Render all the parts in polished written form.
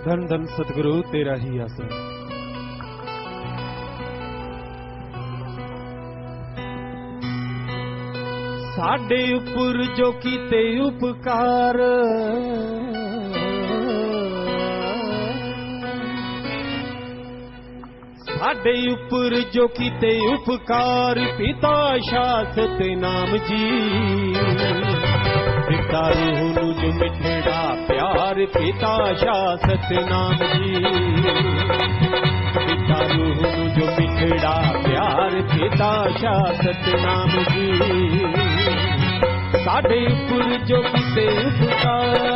धन धन सतगुरु तेरा ही आसन। साडे उपर जो कीते उपकार, साडे उपर जो कीते उपकार, पिता शासत नाम जी। पिता रूह नू जो मिठड़ा प्यार, पिता शासत नाम जी। पिता रूह नू जो मिठड़ा प्यार, पिता शासत नाम जी। साडे उपर जो कीते उपकार,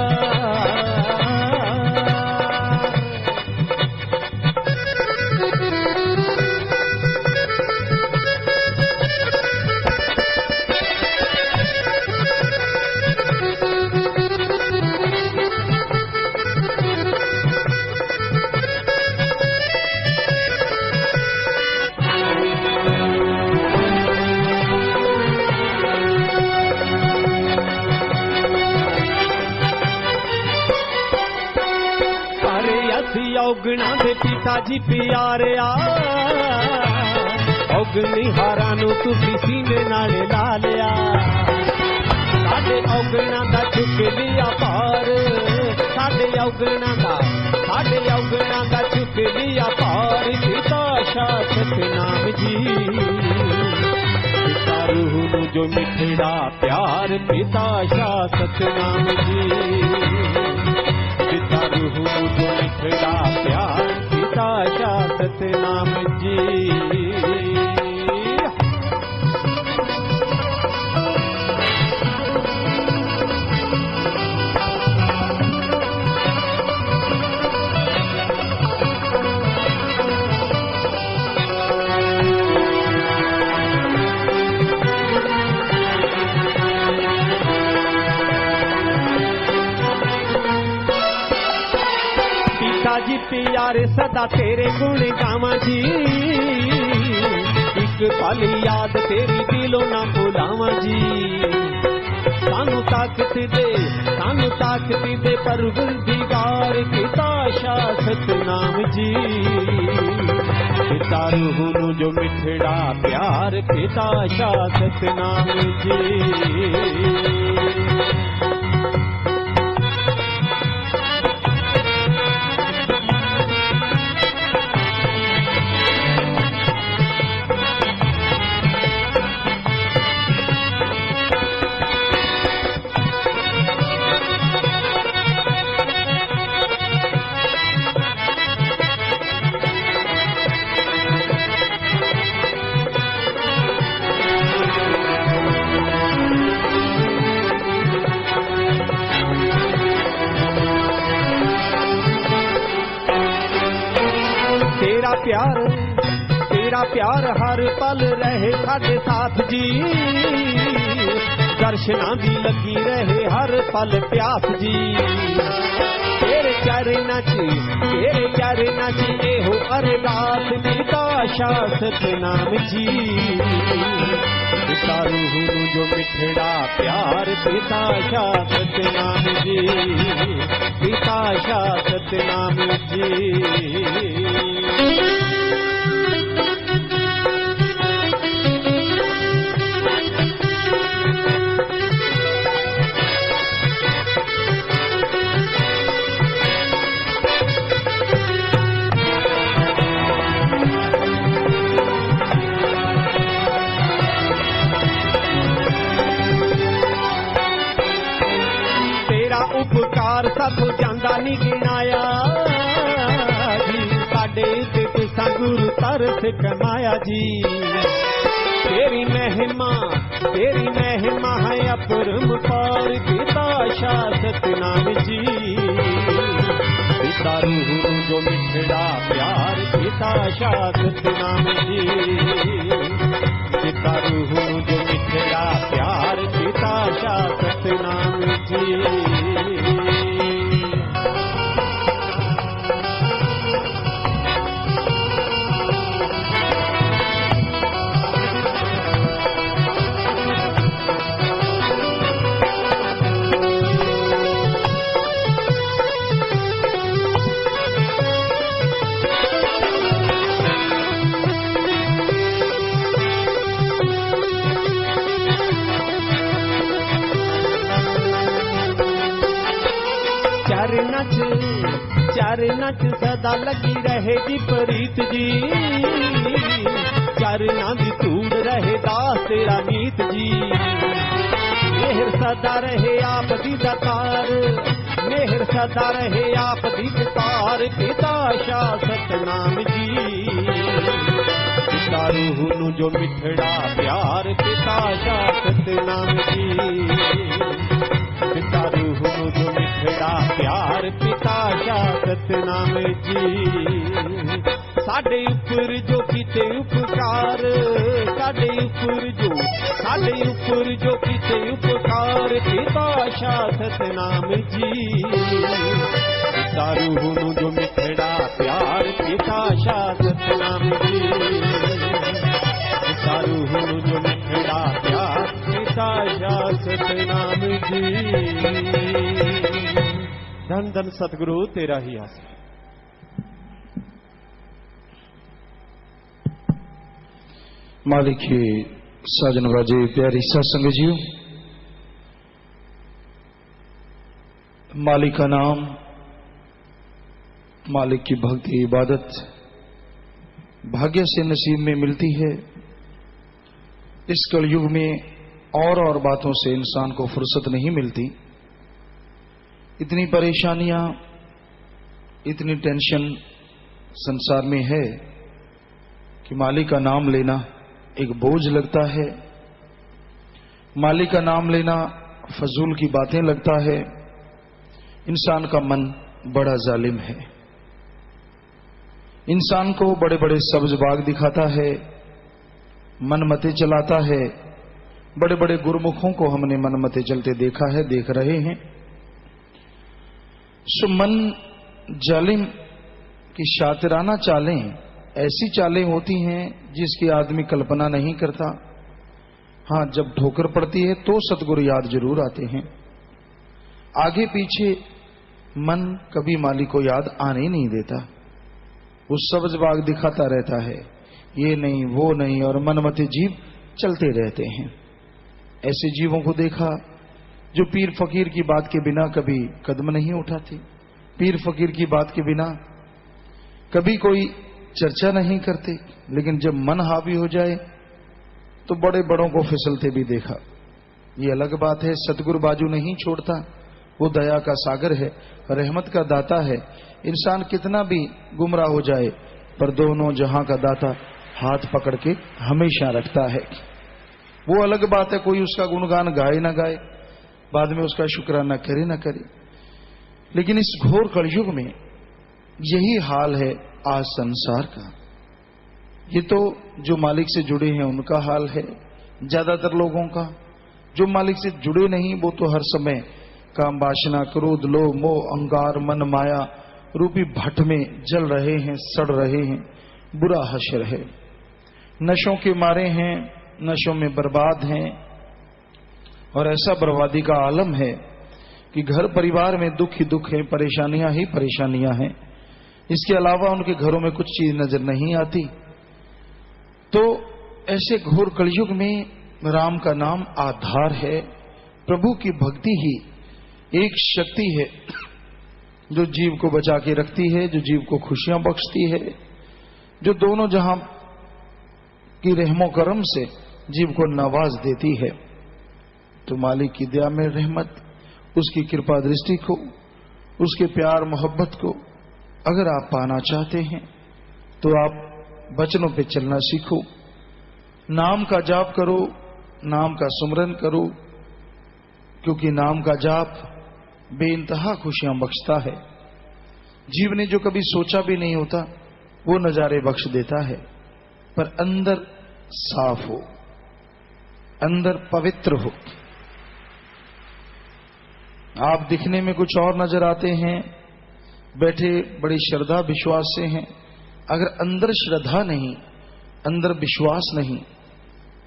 औगणा दे पिता जी प्यारिया, औगणिहारा नू तुसी सीने नाल ला लिया। साडे औगणा दा चुक लिया पार, साडे औगणा दा चुक लिया पार, पिता शासत नाम जी। पिता रूह नू जो मिठड़ा प्यार, पिता शासत नाम जी। पिता रूह नू जो मिठड़ा प्यार, पिता शासत नाम जी। जी प्यारे सदा तेरे गुण गावा जी, एक पल याद तेरी दिलों ना भुलावा जी। सानू ताकत दे परवरदिगार, पिता शासत नाम जी। पिता रूह नू जो मिठड़ा प्यार, पिता शासत नाम जी। तेरा प्यार हर पल रहे साडे साथ जी। दर्शना दी लगी रहे हर पल प्यास जी। तेरे चरना च एहो अरदास, पिता शासत नाम जी। पिता रूह नू जो मिठड़ा प्यार, पिता शासत नाम जी। पिता शासत नाम जी। उपकार सब जांदा नहीं गिनाया जी। साडे ते तुसां गुरु तरस कमाया जी। तेरी महिमा है अपरंपार, पिता शासत नाम जी। पिता रूह नू जो मिठड़ा प्यार, पिता शासत नाम जी। पिता रूह नू जो मिठड़ा प्यार, पिता शासत नाम जी। चरना च सदा लगी रहेगी प्रीत जी, चरना दी धूड़ रहे दास तेरा नीत जी। मेहर सदा रहे आप दी दातार, मेहर सदा रहे आप दी दातार, पिता शाह सतनाम जी। पिता रूह नू जो मिठड़ा प्यार, पिता शाह सतनाम जी। पिता रूह नू जो मिठड़ा प्यार, पिता शाह सतनाम जी। साडे उपर जो कीते उपकार, साडे उपर जो कीते उपकार, पिता शाह सतनाम जी। पिता रूह नू जो मिठड़ा प्यार, पिता शाह सतनाम जी। पिता रूह नू जो मिठड़ा प्यार, पिता शाह सतनाम जी। धन धन सतगुरु तेरा ही आसरा। मालिक के साजन बाजे प्यारी सत्संग जीव, मालिक का नाम, मालिक की भक्ति इबादत भाग्य से नसीब में मिलती है। इस कलयुग में और बातों से इंसान को फुर्सत नहीं मिलती। इतनी परेशानियां, इतनी टेंशन संसार में है कि मालिक का नाम लेना एक बोझ लगता है। मालिक का नाम लेना फजूल की बातें लगता है। इंसान का मन बड़ा जालिम है। इंसान को बड़े बड़े सब्ज बाग दिखाता है, मनमते चलाता है। बड़े बड़े गुरुमुखों को हमने मनमते चलते देखा है, देख रहे हैं। सो मन जालिम की शातिराना चालें ऐसी चालें होती हैं जिसकी आदमी कल्पना नहीं करता। हां, जब ठोकर पड़ती है तो सतगुरु याद जरूर आते हैं। आगे पीछे मन कभी मालिक को याद आने नहीं देता। वो सब्ज बाग दिखाता रहता है, ये नहीं वो नहीं, और मनमते जीव चलते रहते हैं। ऐसे जीवों को देखा जो पीर फकीर की बात के बिना कभी कदम नहीं उठाते, पीर फकीर की बात के बिना कभी कोई चर्चा नहीं करते। लेकिन जब मन हावी हो जाए तो बड़े बड़ों को फिसलते भी देखा। ये अलग बात है। सतगुरु बाजू नहीं छोड़ता। वो दया का सागर है, रहमत का दाता है। इंसान कितना भी गुमराह हो जाए पर दोनों जहां का दाता हाथ पकड़ के हमेशा रखता है। वो अलग बात है, कोई उसका गुणगान गाए ना गाए, बाद में उसका शुक्राना करे ना करे। लेकिन इस घोर कलयुग में यही हाल है आज संसार का। ये तो जो मालिक से जुड़े हैं उनका हाल है, ज्यादातर लोगों का। जो मालिक से जुड़े नहीं वो तो हर समय काम वासना, क्रोध, लोभ, मोह, अहंकार, मन, माया रूपी भट्ट में जल रहे हैं, सड़ रहे हैं। बुरा हश्र है। नशों के मारे हैं, नशों में बर्बाद हैं। और ऐसा बर्बादी का आलम है कि घर परिवार में दुख ही दुख है, परेशानियां ही परेशानियां हैं। इसके अलावा उनके घरों में कुछ चीज नजर नहीं आती। तो ऐसे घोर कलयुग में राम का नाम आधार है। प्रभु की भक्ति ही एक शक्ति है जो जीव को बचा के रखती है, जो जीव को खुशियां बख्शती है, जो दोनों जहां की रहमो करम से जीव को नवाज देती है। तो मालिक की दया में रहमत, उसकी कृपा दृष्टि को, उसके प्यार मोहब्बत को अगर आप पाना चाहते हैं तो आप वचनों पे चलना सीखो। नाम का जाप करो, नाम का सुमरन करो, क्योंकि नाम का जाप बेइंतहा खुशियां बख्शता है। जीव ने जो कभी सोचा भी नहीं होता वो नजारे बख्श देता है। पर अंदर साफ हो, अंदर पवित्र हो। आप दिखने में कुछ और नजर आते हैं, बैठे बड़ी श्रद्धा विश्वास से हैं। अगर अंदर श्रद्धा नहीं, अंदर विश्वास नहीं,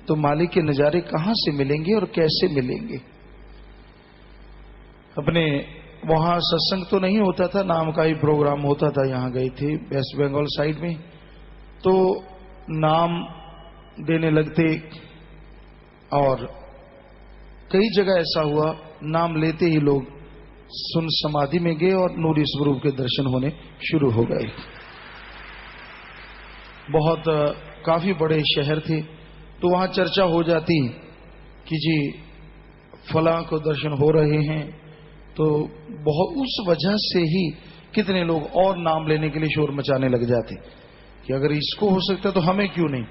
तो मालिक के नजारे कहां से मिलेंगे और कैसे मिलेंगे। अपने वहां सत्संग तो नहीं होता था, नाम का ही प्रोग्राम होता था। यहां गए थे वेस्ट बंगाल साइड में, तो नाम देने लगते और कई जगह ऐसा हुआ नाम लेते ही लोग सुन समाधि में गए और नूरी स्वरूप के दर्शन होने शुरू हो गए। बहुत काफी बड़े शहर थे, तो वहां चर्चा हो जाती कि जी फलां को दर्शन हो रहे हैं, तो बहुत उस वजह से ही कितने लोग और नाम लेने के लिए शोर मचाने लग जाते कि अगर इसको हो सकता तो हमें क्यों नहीं।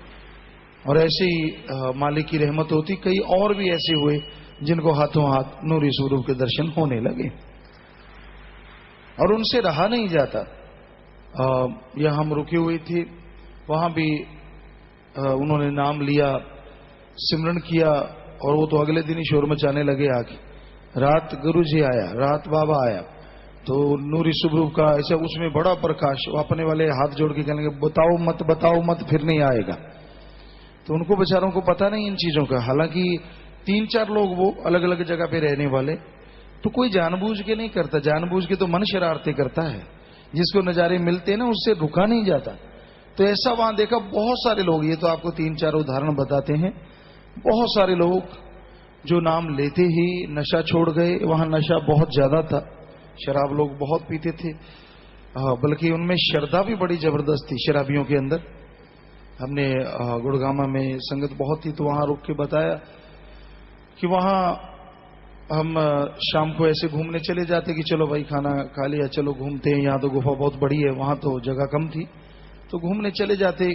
और ऐसे ही मालिक की रहमत होती, कई और भी ऐसे हुए जिनको हाथों हाथ नूरी स्वरूप के दर्शन होने लगे और उनसे रहा नहीं जाता। यहां हम रुके हुए थे, वहां भी उन्होंने नाम लिया, सिमरन किया, और वो तो अगले दिन ही शोर मचाने लगे आके। रात गुरु जी आया, रात बाबा आया, तो नूरी स्वरूप का ऐसा उसमें बड़ा प्रकाश, वो अपने वाले हाथ जोड़ के कहेंगे बताओ मत फिर नहीं आएगा। तो उनको बेचारों को पता नहीं इन चीजों का। हालांकि 3-4 लोग वो अलग अलग जगह पे रहने वाले, तो कोई जानबूझ के नहीं करता, जानबूझ के तो मन शरारते करता है। जिसको नजारे मिलते हैं ना उससे रुका नहीं जाता। तो ऐसा वहां देखा बहुत सारे लोग, ये तो आपको 3-4 उदाहरण बताते हैं, बहुत सारे लोग जो नाम लेते ही नशा छोड़ गए। वहां नशा बहुत ज्यादा था, शराब लोग बहुत पीते थे, बल्कि उनमें श्रद्धा भी बड़ी जबरदस्त थी शराबियों के अंदर। हमने गुड़गामा में संगत बहुत थी, तो वहां रुक के बताया कि वहां हम शाम को ऐसे घूमने चले जाते कि चलो भाई खाना खा लिया, चलो घूमते हैं, यहाँ तो गुफा बहुत बड़ी है, वहां तो जगह कम थी, तो घूमने चले जाते।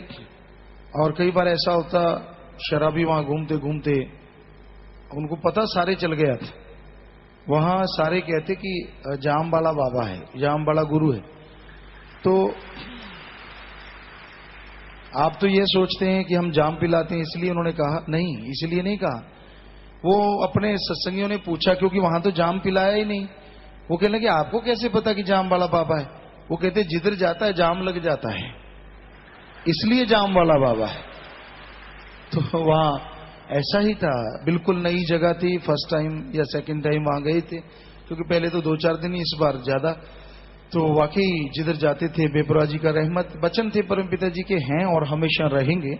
और कई बार ऐसा होता शराबी वहां घूमते घूमते उनको पता सारे चल गया था, वहां सारे कहते कि जाम वाला बाबा है, जाम वाला गुरु है। तो आप तो ये सोचते हैं कि हम जाम पिलाते हैं इसलिए उन्होंने कहा, नहीं, इसलिए नहीं कहा। वो अपने सत्संगियों ने पूछा, क्योंकि वहां तो जाम पिलाया ही नहीं। वो कहने लगे आपको कैसे पता कि जाम वाला बाबा है? वो कहते जिधर जाता है जाम लग जाता है, इसलिए जाम वाला बाबा है। तो वहां ऐसा ही था, बिल्कुल नई जगह थी, फर्स्ट टाइम या सेकंड टाइम वहां गए थे, क्योंकि पहले तो 2-4 दिन ही, इस बार ज्यादा। तो वाकई जिधर जाते थे बेपरवाह जी का रहमत वचन थे परमपिता जी के, हैं और हमेशा रहेंगे।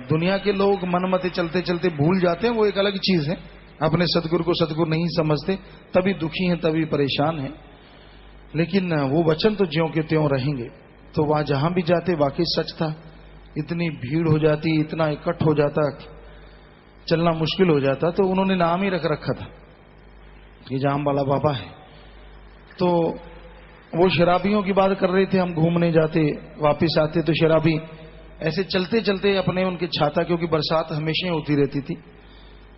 दुनिया के लोग मनमते चलते चलते भूल जाते हैं, वो एक अलग चीज है। अपने सदगुरु को सदगुरु नहीं समझते, तभी दुखी हैं, तभी परेशान हैं। लेकिन वो वचन तो ज्यों के त्यों रहेंगे। तो वहां जहां भी जाते वाकई सच था, इतनी भीड़ हो जाती, इतना इकट्ठ हो जाता, चलना मुश्किल हो जाता। तो उन्होंने नाम ही रख रखा था कि जाम वाला बाबा है। तो वो शराबियों की बात कर रहे थे, हम घूमने जाते वापस आते तो शराबी ऐसे चलते चलते अपने उनके छाता, क्योंकि बरसात हमेशा ही होती रहती थी,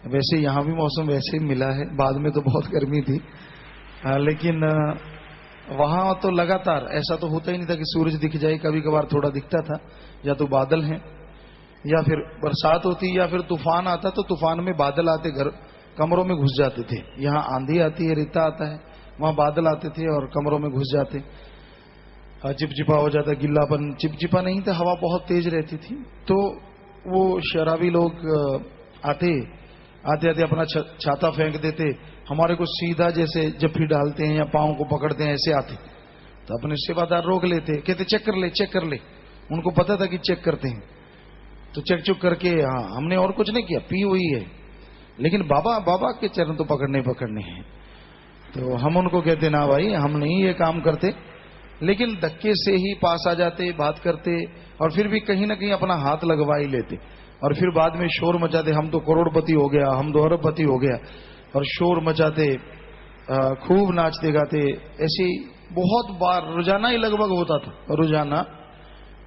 वैसे यहां भी मौसम वैसे ही मिला है, बाद में तो बहुत गर्मी थी। लेकिन वहां तो लगातार ऐसा तो होता ही नहीं था कि सूरज दिख जाए, कभी कभार थोड़ा दिखता था, या तो बादल हैं या फिर बरसात होती, या फिर तूफान आता, तो तूफान में बादल आते, घर कमरों में घुस जाते थे। यहाँ आंधी आती है, रेता आता है, वहां बादल आते थे और कमरों में घुस जाते, चिपचिपा हो जाता, गिल्लापन, चिपचिपा नहीं था, हवा बहुत तेज रहती थी। तो वो शराबी लोग आते आते अपना छाता फेंक देते, हमारे को सीधा जैसे जफ्फी डालते हैं या पांव को पकड़ते हैं ऐसे आते। तो अपने सेवादार रोक लेते, कहते चेक कर ले। उनको पता था कि चेक करते हैं, तो चेक चुक करके, हाँ हमने और कुछ नहीं किया, पी हुई है, लेकिन बाबा के चरण तो पकड़ने हैं। तो हम उनको कहते ना भाई, हम नहीं ये काम करते, लेकिन धक्के से ही पास आ जाते, बात करते, और फिर भी कहीं ना कहीं अपना हाथ लगवा ही लेते, और फिर बाद में शोर मचाते, हम तो करोड़पति हो गया, हम तो अरबपति हो गया, और शोर मचाते, खूब नाचते गाते। ऐसे बहुत बार रोजाना ही लगभग होता था। रोजाना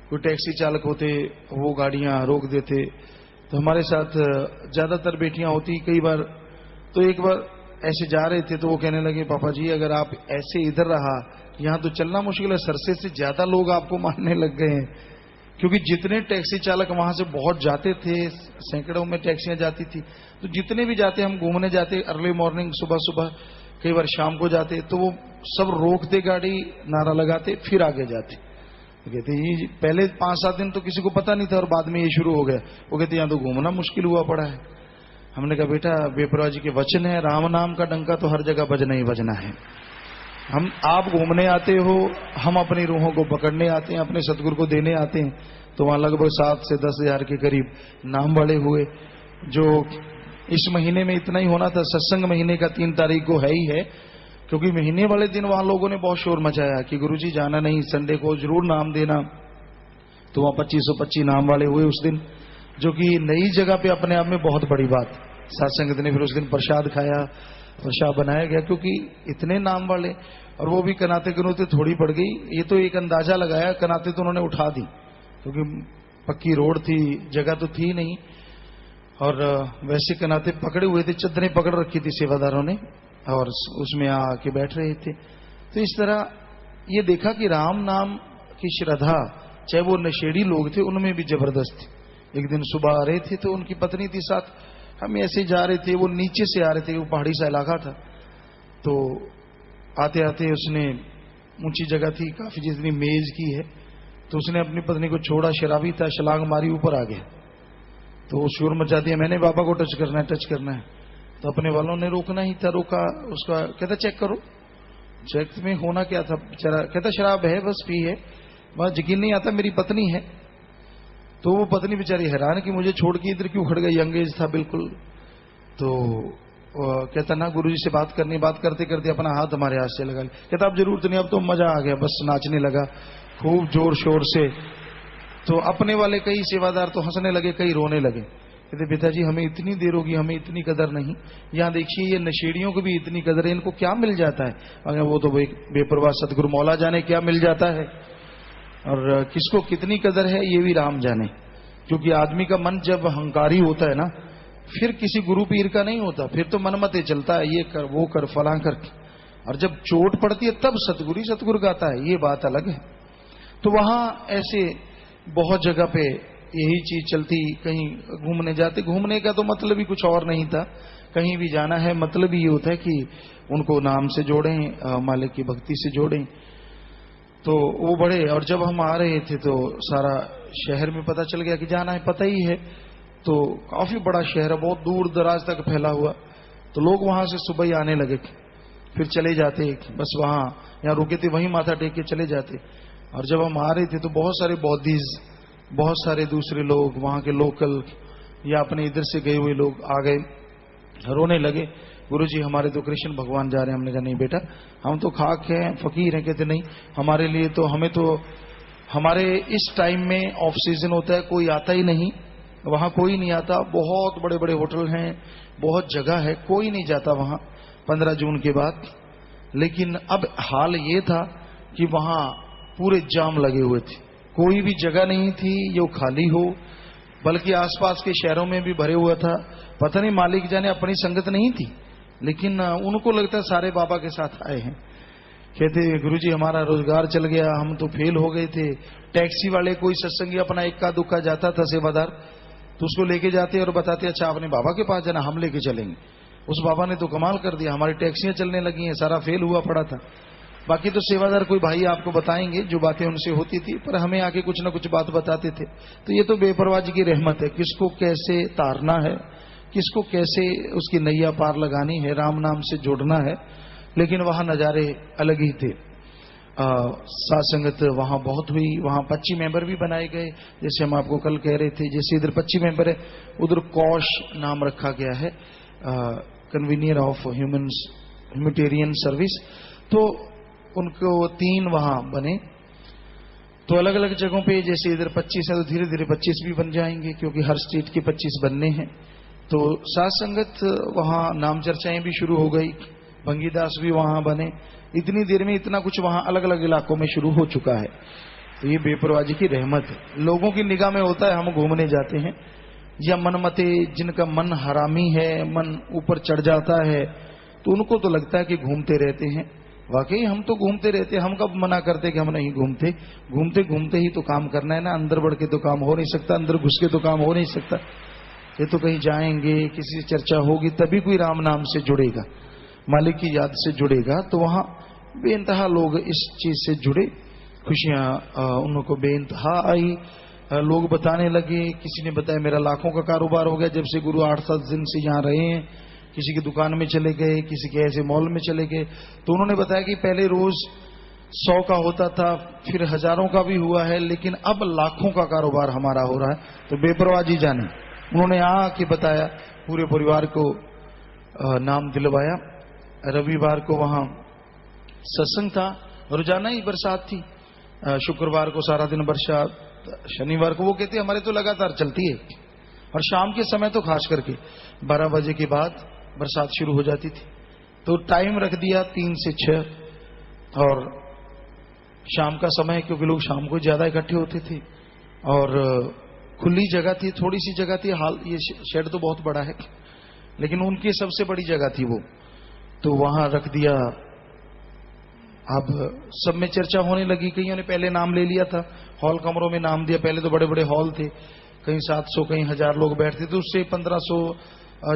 कोई टैक्सी चालक होते, वो गाड़ियां रोक देते, तो हमारे साथ ज्यादातर बेटियां होती। कई बार तो एक बार ऐसे जा रहे थे, तो वो कहने लगे पापा जी अगर आप ऐसे इधर रहा, यहाँ तो चलना मुश्किल है, सरसे से ज्यादा लोग आपको मारने लग गए हैं। क्योंकि जितने टैक्सी चालक वहां से बहुत जाते थे, सैकड़ों में टैक्सियां जाती थी, तो जितने भी जाते, हम घूमने जाते अर्ली मॉर्निंग, सुबह, कई बार शाम को जाते, तो वो सब रोकते गाड़ी, नारा लगाते, फिर आगे जाते। कहते ये पहले 5-7 दिन तो किसी को पता नहीं था, और बाद में ये शुरू हो गया। वो कहते यहाँ तो घूमना मुश्किल हुआ पड़ा है। हमने कहा बेटा बेपरवाह जी के वचन है, राम नाम का डंका तो हर जगह बजना ही बजना है। आप घूमने आते हो, हम अपनी रूहों को पकड़ने आते हैं, अपने सतगुरु को देने आते हैं। तो वहां लगभग 7 से 10 हजार के करीब नाम वाले हुए। जो इस महीने में इतना ही होना था, सत्संग महीने का 3 तारीख को है ही है, क्योंकि महीने वाले दिन वहां लोगों ने बहुत शोर मचाया कि गुरुजी जाना नहीं, संडे को जरूर नाम देना। तो वहां 2525 नाम वाले हुए उस दिन, जो कि नई जगह पे अपने आप में बहुत बड़ी बात। सत्संगत ने फिर उस दिन प्रसाद खाया, प्रसाद बनाया गया, क्योंकि इतने नाम वाले, और वो भी कनाते कनूते थोड़ी पड़ गई। ये तो एक अंदाजा लगाया, कनाते तो उन्होंने उठा दी, क्योंकि पक्की रोड थी, जगह तो थी नहीं, और वैसे कनाते पकड़े हुए थे, चद्दरें पकड़ रखी थी सेवादारों ने, और उसमें आके बैठ रहे थे। तो इस तरह ये देखा कि राम नाम की श्रद्धा, चाहे वो नशेड़ी लोग थे, उनमें भी जबरदस्त थी। एक दिन सुबह आ रहे थे तो उनकी पत्नी थी साथ, हम ऐसे जा रहे थे, वो नीचे से आ रहे थे, वो पहाड़ी सा इलाका था। तो आते आते उसने, ऊंची जगह थी काफी, जितनी मेज की है, तो उसने अपनी पत्नी को छोड़ा, शराबी था, छलांग मारी, ऊपर आ गया। तो वो शोर मचा दिया, मैंने बाबा को टच करना है, टच करना है। तो अपने वालों ने रोकना ही था, रोका। उसका कहता चेक करो, चेक में होना क्या था बेचारा, कहता शराब है, बस पी है, बस यकीन नहीं आता मेरी पत्नी है। तो वो पत्नी बेचारी हैरान कि मुझे छोड़ के इधर क्यों खड़ गई, यंग एज था बिल्कुल। तो कहता ना गुरुजी से बात करनी, बात करते करते अपना हाथ हमारे हाथ से लगा लिया। कहता अब जरूरत नहीं, अब तो मजा आ गया, बस नाचने लगा खूब जोर शोर से। तो अपने वाले कई सेवादार तो हंसने लगे, कई रोने लगे। कहते पिताजी हमें इतनी देर होगी, हमें इतनी कदर नहीं। यहाँ देखिए ये नशेड़ियों को भी इतनी कदर है, इनको क्या मिल जाता है। अगर वो तो बेपरवाह सतगुरु मौला जाने क्या मिल जाता है, और किसको कितनी कदर है ये भी राम जाने। क्योंकि आदमी का मन जब अहंकारी होता है ना, फिर किसी गुरु पीर का नहीं होता, फिर तो मनमते चलता है, ये कर वो कर फलां कर। और जब चोट पड़ती है तब सतगुरु सतगुरु गाता है, ये बात अलग है। तो वहां ऐसे बहुत जगह पे यही चीज चलती। कहीं घूमने जाते, घूमने का तो मतलब ही कुछ और नहीं था, कहीं भी जाना है मतलब ही ये होता है कि उनको नाम से जोड़ें, मालिक की भक्ति से जोड़ें। तो वो बड़े, और जब हम आ रहे थे तो सारा शहर में पता चल गया कि जाना है, पता ही है। तो काफी बड़ा शहर है, बहुत दूर दराज तक फैला हुआ। तो लोग वहां से सुबह ही आने लगे, फिर चले जाते, बस वहां यहाँ रुके थे वहीं माथा टेक के चले जाते। और जब हम आ रहे थे तो बहुत सारे बौद्धिज, बहुत सारे दूसरे लोग, वहां के लोकल या अपने इधर से गए हुए लोग आ गए, रोने लगे, गुरुजी हमारे तो कृष्ण भगवान जा रहे हैं। हमने कहा नहीं बेटा, हम तो खाक हैं, फकीर हैं। कहते नहीं, हमारे लिए तो, हमें तो, हमारे इस टाइम में ऑफ सीजन होता है, कोई आता ही नहीं, वहां कोई नहीं आता। बहुत बड़े बड़े होटल हैं, बहुत जगह है, कोई नहीं जाता वहां 15 जून के बाद। लेकिन अब हाल ये था कि वहां पूरे जाम लगे हुए थे, कोई भी जगह नहीं थी जो खाली हो, बल्कि आसपास के शहरों में भी भरे हुआ था। पता नहीं मालिक जाने, अपनी संगत नहीं थी, लेकिन उनको लगता है सारे बाबा के साथ आए हैं। कहते गुरुजी हमारा रोजगार चल गया, हम तो फेल हो गए थे। टैक्सी वाले कोई सत्संगी अपना इक्का दुक्का जाता था सेवादार, तो उसको लेके जाते और बताते अच्छा आपने बाबा के पास जाना, हम लेके चलेंगे। उस बाबा ने तो कमाल कर दिया, हमारी टैक्सियां चलने लगी हैं, सारा फेल हुआ पड़ा था। बाकी तो सेवादार कोई भाई आपको बताएंगे जो बातें उनसे होती थी, पर हमें आके कुछ ना कुछ बात बताते थे। तो ये तो बेपरवाह जी की रहमत है, किसको कैसे तारना है, किसको कैसे उसकी नैया पार लगानी है, राम नाम से जोड़ना है। लेकिन वहां नजारे अलग ही थे। साथ संगत वहां बहुत हुई, वहां 25 मेंबर भी बनाए गए, जैसे हम आपको कल कह रहे थे। जैसे इधर 25 मेंबर है, उधर कौश नाम रखा गया है, कन्वीनियर ऑफ ह्यूमैनिटेरियन सर्विस। तो उनको 3 वहां बने। तो अलग अलग जगहों पे, जैसे इधर 25 है तो धीरे धीरे 25 भी बन जाएंगे, क्योंकि हर स्टेट के 25 बनने हैं। तो साथ संगत वहां नाम चर्चाएं भी शुरू हो गई, भंगीदास भी वहां बने। इतनी देर में इतना कुछ वहां अलग अलग इलाकों में शुरू हो चुका है। तो ये बेपरवाही की रहमत है। लोगों की निगाह में होता है हम घूमने जाते हैं, या मनमते जिनका मन हरामी है, मन ऊपर चढ़ जाता है, तो उनको तो लगता है कि घूमते रहते हैं। वाकई हम तो घूमते रहते हैं, हम कब मना करते कि हम नहीं घूमते। घूमते घूमते ही तो काम करना है ना, अंदर बढ़ के तो काम हो नहीं सकता, अंदर घुस के तो काम हो नहीं सकता। ये तो कहीं जाएंगे, किसी से चर्चा होगी, तभी कोई राम नाम से जुड़ेगा, मालिक की याद से जुड़ेगा। तो वहां बेइंतहा लोग इस चीज से जुड़े, खुशियां उनको बेइंतहा आई। लोग बताने लगे, किसी ने बताया मेरा लाखों का कारोबार हो गया जब से गुरु 8-7 दिन से यहाँ रहे हैं। किसी की दुकान में चले गए, किसी के ऐसे मॉल में चले गए। तो उन्होंने बताया कि पहले रोज 100 का होता था, फिर हजारों का भी हुआ है, लेकिन अब लाखों का कारोबार हमारा हो रहा है। तो बेपरवाह जी जाने, उन्होंने आके बताया, पूरे परिवार को नाम दिलवाया। रविवार को वहां सत्संग था, रोजाना ही बरसात थी। शुक्रवार को सारा दिन बरसात, शनिवार को, वो कहते हमारे तो लगातार चलती है, और शाम के समय तो खास करके 12 बजे के बाद बरसात शुरू हो जाती थी। तो टाइम रख दिया 3 से 6, और शाम का समय, क्योंकि लोग शाम को ज्यादा इकट्ठे होते थे और खुली जगह थी, थोड़ी सी जगह थी। हाल ये शेड तो बहुत बड़ा है, लेकिन उनकी सबसे बड़ी जगह थी वो, तो वहां रख दिया। अब सब में चर्चा होने लगी, कईयों ने पहले नाम ले लिया था, हॉल कमरों में नाम दिया। पहले तो बड़े बड़े हॉल थे, कहीं 700 कहीं 1000 लोग बैठते थे, उससे 1500,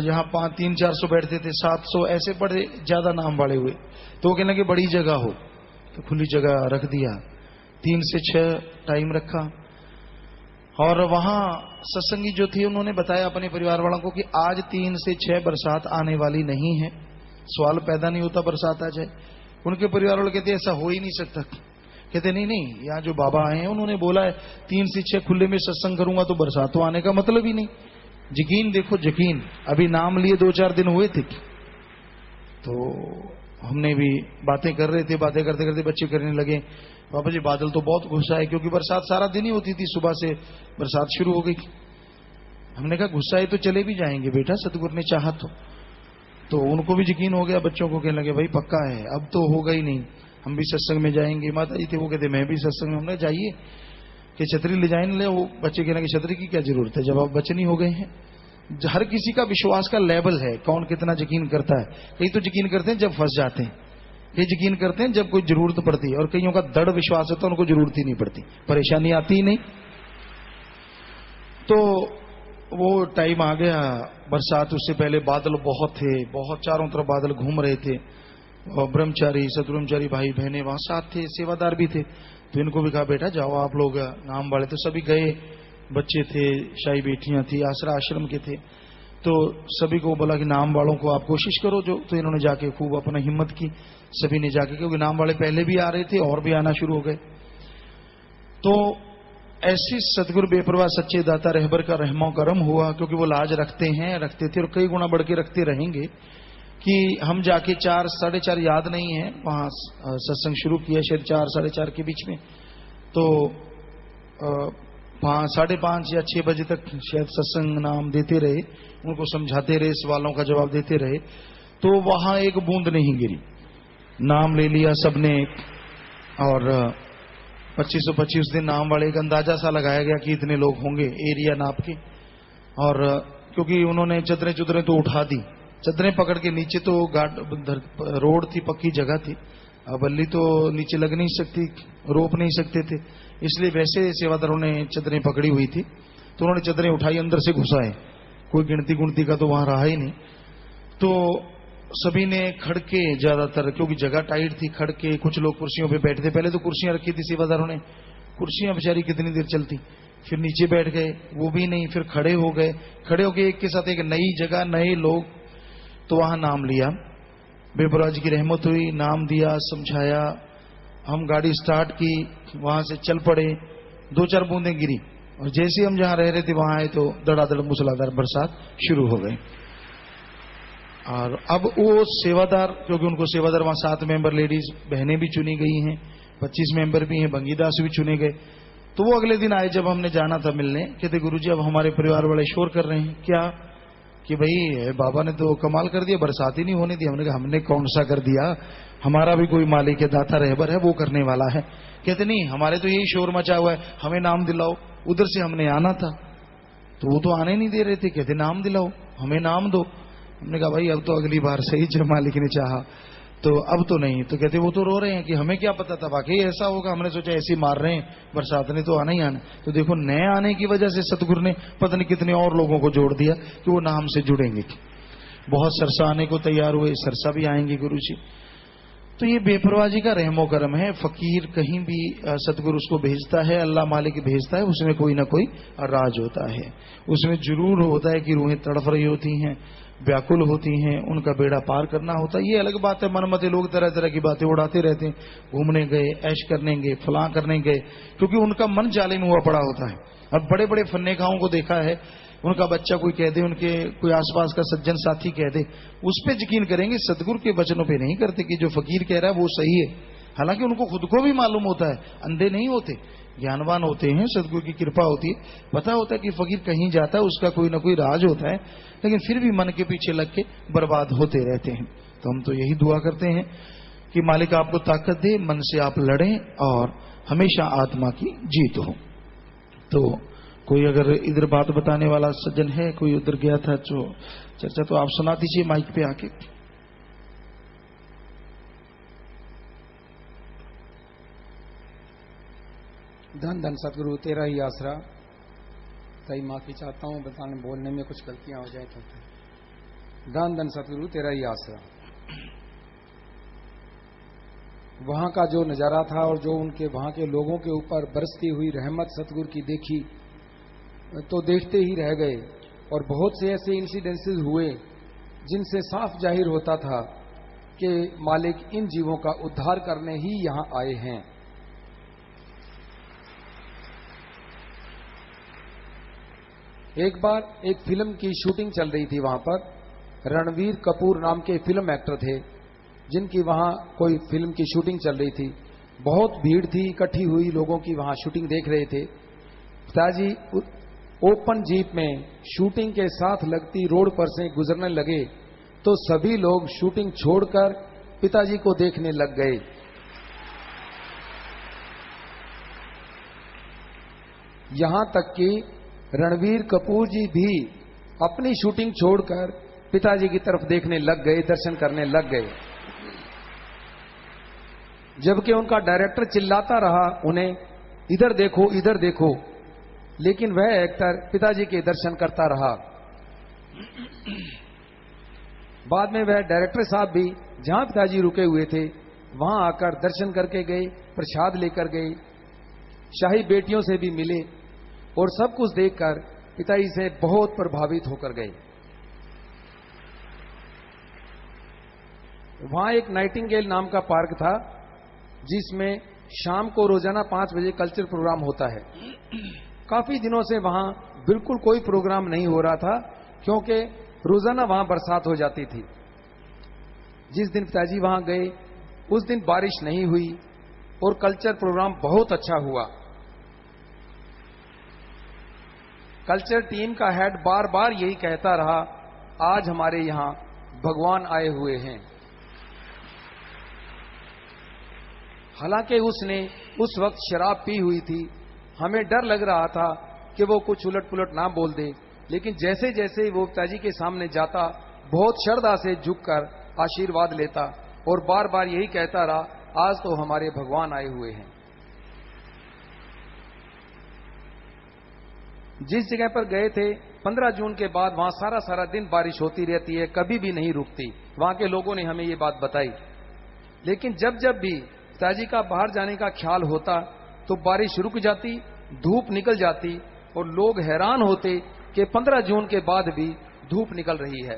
यहाँ 300-400 बैठते थे, 700, ऐसे बड़े ज्यादा नाम वाले हुए। तो वो कहने लगे बड़ी जगह हो, तो खुली जगह रख दिया। 3 से 6 टाइम रखा, और वहां सत्संगी जो थे उन्होंने बताया अपने परिवार वालों को कि आज 3 से 6 बरसात आने वाली नहीं है। सवाल पैदा नहीं होता बरसात आ जाए। उनके परिवार वाले कहते ऐसा हो ही नहीं सकता। कहते नहीं नहीं, यहाँ जो बाबा आए हैं उन्होंने बोला है 3 से 6 खुले में सत्संग करूंगा तो बरसात तो आने का मतलब ही नहीं। यकीन देखो, यकीन। अभी नाम लिए 2-4 दिन हुए थे, तो हमने भी बातें कर रहे थे, बातें करते करते बच्चे करने लगे, बाबा जी बादल तो बहुत गुस्सा है, क्योंकि बरसात सारा दिन ही होती थी, सुबह से बरसात शुरू हो गई। हमने कहा गुस्सा है तो चले भी जाएंगे बेटा, सतगुरु ने चाहा तो उनको भी यकीन हो गया। बच्चों को कहने लगे भाई पक्का है, अब तो होगा ही नहीं, हम भी सत्संग में जाएंगे। माता जी थे वो कहते मैं भी सत्संग में। हमने जाइए कि छतरी ले जाए ले। वो बच्चे कहने की छतरी की क्या जरूरत है जब आप बचनी हो गए हैं। हर किसी का विश्वास का लेवल है, कौन कितना यकीन करता है। कई तो यकीन करते हैं जब फंस जाते हैं, कई यकीन करते हैं जब कोई जरूरत पड़ती है, और कईयों का दृढ़ विश्वास होता है उनको जरूरत ही नहीं पड़ती, परेशानी आती ही नहीं। तो वो टाइम आ गया बरसात, उससे पहले बादल बहुत थे, बहुत चारों तरफ बादल घूम रहे थे, और ब्रह्मचारी सतब्रह्मचारी भाई बहने वहां साथ थे, सेवादार भी थे। तो इनको भी कहा बेटा जाओ आप लोग नाम वाले। तो सभी गए, बच्चे थे, शाही बेटियां थी, आसरा आश्रम के थे, तो सभी को बोला कि नाम वालों को आप कोशिश करो जो। तो इन्होंने जाके खूब अपना हिम्मत की, सभी ने जाके, क्योंकि नाम वाले पहले भी आ रहे थे और भी आना शुरू हो गए। तो ऐसी सतगुरु बेपरवाह सच्चे दाता रहबर का रहमो करम हुआ, क्योंकि वो लाज रखते हैं, रखते थे, और कई गुना बढ़ के रखते रहेंगे। कि हम जाके 4, 4:30 याद नहीं है, वहां सत्संग शुरू किया शायद 4, 4:30 के बीच में। तो 5:30 या 6 बजे तक शायद सत्संग नाम देते रहे, उनको समझाते रहे, सवालों का जवाब देते रहे। तो वहां एक बूंद नहीं गिरी, नाम ले लिया सबने, और 2525 दिन नाम वाले, एक अंदाजा सा लगाया गया कि इतने लोग होंगे, एरिया नाप के। और क्योंकि उन्होंने चदरें तो उठा दी, चदरें पकड़ के नीचे, तो रोड थी, पक्की जगह थी, बल्ली तो नीचे लग नहीं सकती, रोप नहीं सकते थे, इसलिए वैसे सेवादारों ने चदरें पकड़ी हुई थी। तो उन्होंने चदरें उठाई, अंदर से घुसाए, कोई गिनती का तो वहां रहा ही नहीं। तो सभी ने खड़के, ज्यादातर क्योंकि जगह टाइट थी, खड़के, कुछ लोग कुर्सियों पे बैठे थे। पहले तो कुर्सियां रखी थी सेवादारों ने, कुर्सियां बेचारी कितनी देर चलती, फिर नीचे बैठ गए, वो भी नहीं, फिर खड़े हो गए, खड़े होके एक के साथ एक नई जगह, नए लोग। तो वहां नाम लिया, बेपरवाह जी की रहमत हुई, नाम दिया, समझाया, हम गाड़ी स्टार्ट की, वहां से चल पड़े। 2-4 बूंदें गिरी, और जैसे हम जहां रह रहे थे वहां आए तो धड़ाधड़ मूसलाधार बरसात शुरू हो गई। और अब वो सेवादार, क्योंकि उनको सेवादार वहां 7 मेंबर लेडीज बहनें भी चुनी गई हैं, 25 मेंबर भी हैं, बंगीदास भी चुने गए। तो वो अगले दिन आए, जब हमने जाना था मिलने, कहते गुरुजी अब हमारे परिवार वाले शोर कर रहे हैं। क्या? कि भाई बाबा ने तो कमाल कर दिया, बरसात ही नहीं होने दी। हमने कहा हमने कौन सा कर दिया, हमारा भी कोई मालिक है, दाता रहबर है, वो करने वाला है। कहते नहीं, हमारे तो यही शोर मचा हुआ है, हमें नाम दिलाओ, उधर से हमने आना था। तो वो तो आने नहीं दे रहे थे, कहते नाम दिलाओ, हमें नाम दो। हमने कहा भाई अब तो अगली बार सही, जब मालिक ने चाहा, तो अब तो नहीं। तो कहते वो तो रो रहे हैं कि हमें क्या पता था, वाकई ऐसा होगा, हमने सोचा ऐसे ही मार रहे हैं, बरसात ने तो आना ही आना। तो देखो नए आने की वजह से सतगुरु ने पता नहीं कितने और लोगों को जोड़ दिया कि वो नाम से जुड़ेंगे। बहुत सरसा आने को तैयार हुए, सरसा भी आएंगे गुरुजी। तो ये बेपरवाह जी का रहमो करम है। फकीर कहीं भी सतगुरु उसको भेजता है, अल्लाह मालिक भेजता है, उसमें कोई ना कोई राज होता है। उसमें जरूर होता है कि रूहें तड़फ रही होती हैं, व्याकुल होती हैं, उनका बेड़ा पार करना होता है। ये अलग बात है, मनमते लोग तरह तरह की बातें उड़ाते रहते हैं, घूमने गए, ऐश करने गए, फलां करने गए, क्योंकि उनका मन जाले में हुआ पड़ा होता है। अब बड़े बड़े फन्ने खाओं को देखा है उनका बच्चा कोई कह दे, उनके कोई आसपास का सज्जन साथी कह दे, उस पे यकीन करेंगे, सदगुरु के वचनों पे नहीं करते कि जो फकीर कह रहा है वो सही है। हालांकि उनको खुद को भी मालूम होता है, अंधे नहीं होते, ज्ञानवान होते हैं, सदगुरु की कृपा होती है, पता होता है कि फकीर कहीं जाता है उसका कोई ना कोई राज होता है, लेकिन फिर भी मन के पीछे लग के बर्बाद होते रहते हैं। तो हम तो यही दुआ करते हैं कि मालिक आपको ताकत दे, मन से आप लड़ें और हमेशा आत्मा की जीत हो। तो कोई अगर इधर बात बताने वाला सज्जन है, कोई उधर गया था जो चर्चा, तो आप सुना दीजिए माइक पे आके। धन धन सतगुरु तेरा ही आसरा। तई माफी चाहता हूँ, बताने बोलने में कुछ गलतियां हो जाए तो। धन धन सतगुरु तेरा ही आसरा। वहां का जो नजारा था और जो उनके वहां के लोगों के ऊपर बरसती हुई रहमत सतगुरु की देखी तो देखते ही रह गए। और बहुत से ऐसे इंसिडेंसेस हुए जिनसे साफ जाहिर होता था कि मालिक इन जीवों का उद्धार करने ही यहां आए हैं। एक बार एक फिल्म की शूटिंग चल रही थी वहां पर। रणवीर कपूर नाम के फिल्म एक्टर थे जिनकी वहां कोई फिल्म की शूटिंग चल रही थी। बहुत भीड़ थी इकट्ठी हुई, लोगों की वहां शूटिंग देख रहे थे। पिताजी ओपन जीप में शूटिंग के साथ लगती रोड पर से गुजरने लगे तो सभी लोग शूटिंग छोड़कर पिताजी को देखने लग गए। यहां तक कि रणवीर कपूर जी भी अपनी शूटिंग छोड़कर पिताजी की तरफ देखने लग गए, दर्शन करने लग गए। जबकि उनका डायरेक्टर चिल्लाता रहा उन्हें, इधर देखो इधर देखो, लेकिन वह एक्टर पिताजी के दर्शन करता रहा। बाद में वह डायरेक्टर साहब भी जहां पिताजी रुके हुए थे वहां आकर दर्शन करके गए, प्रसाद लेकर गए, शाही बेटियों से भी मिले और सब कुछ देखकर पिताजी से बहुत प्रभावित होकर गए। वहां एक नाइटिंगेल नाम का पार्क था जिसमें शाम को रोजाना 5 बजे कल्चर प्रोग्राम होता है। काफी दिनों से वहां बिल्कुल कोई प्रोग्राम नहीं हो रहा था क्योंकि रोजाना वहां बरसात हो जाती थी। जिस दिन पिताजी वहां गए उस दिन बारिश नहीं हुई और कल्चर प्रोग्राम बहुत अच्छा हुआ। कल्चर टीम का हेड बार बार यही कहता रहा, आज हमारे यहां भगवान आए हुए हैं। हालांकि उसने उस वक्त शराब पी हुई थी। हमें डर लग रहा था कि वो कुछ उलट पुलट ना बोल दे, लेकिन जैसे जैसे वो पिताजी के सामने जाता बहुत श्रद्धा से झुककर आशीर्वाद लेता और बार बार यही कहता रहा, आज तो हमारे भगवान आए हुए हैं। जिस जगह पर गए थे 15 जून के बाद वहां सारा दिन बारिश होती रहती है, कभी भी नहीं रुकती। वहां के लोगों ने हमें ये बात बताई। लेकिन जब जब भी पिताजी का बाहर जाने का ख्याल होता तो बारिश रुक जाती, धूप निकल जाती और लोग हैरान होते कि 15 जून के बाद भी धूप निकल रही है।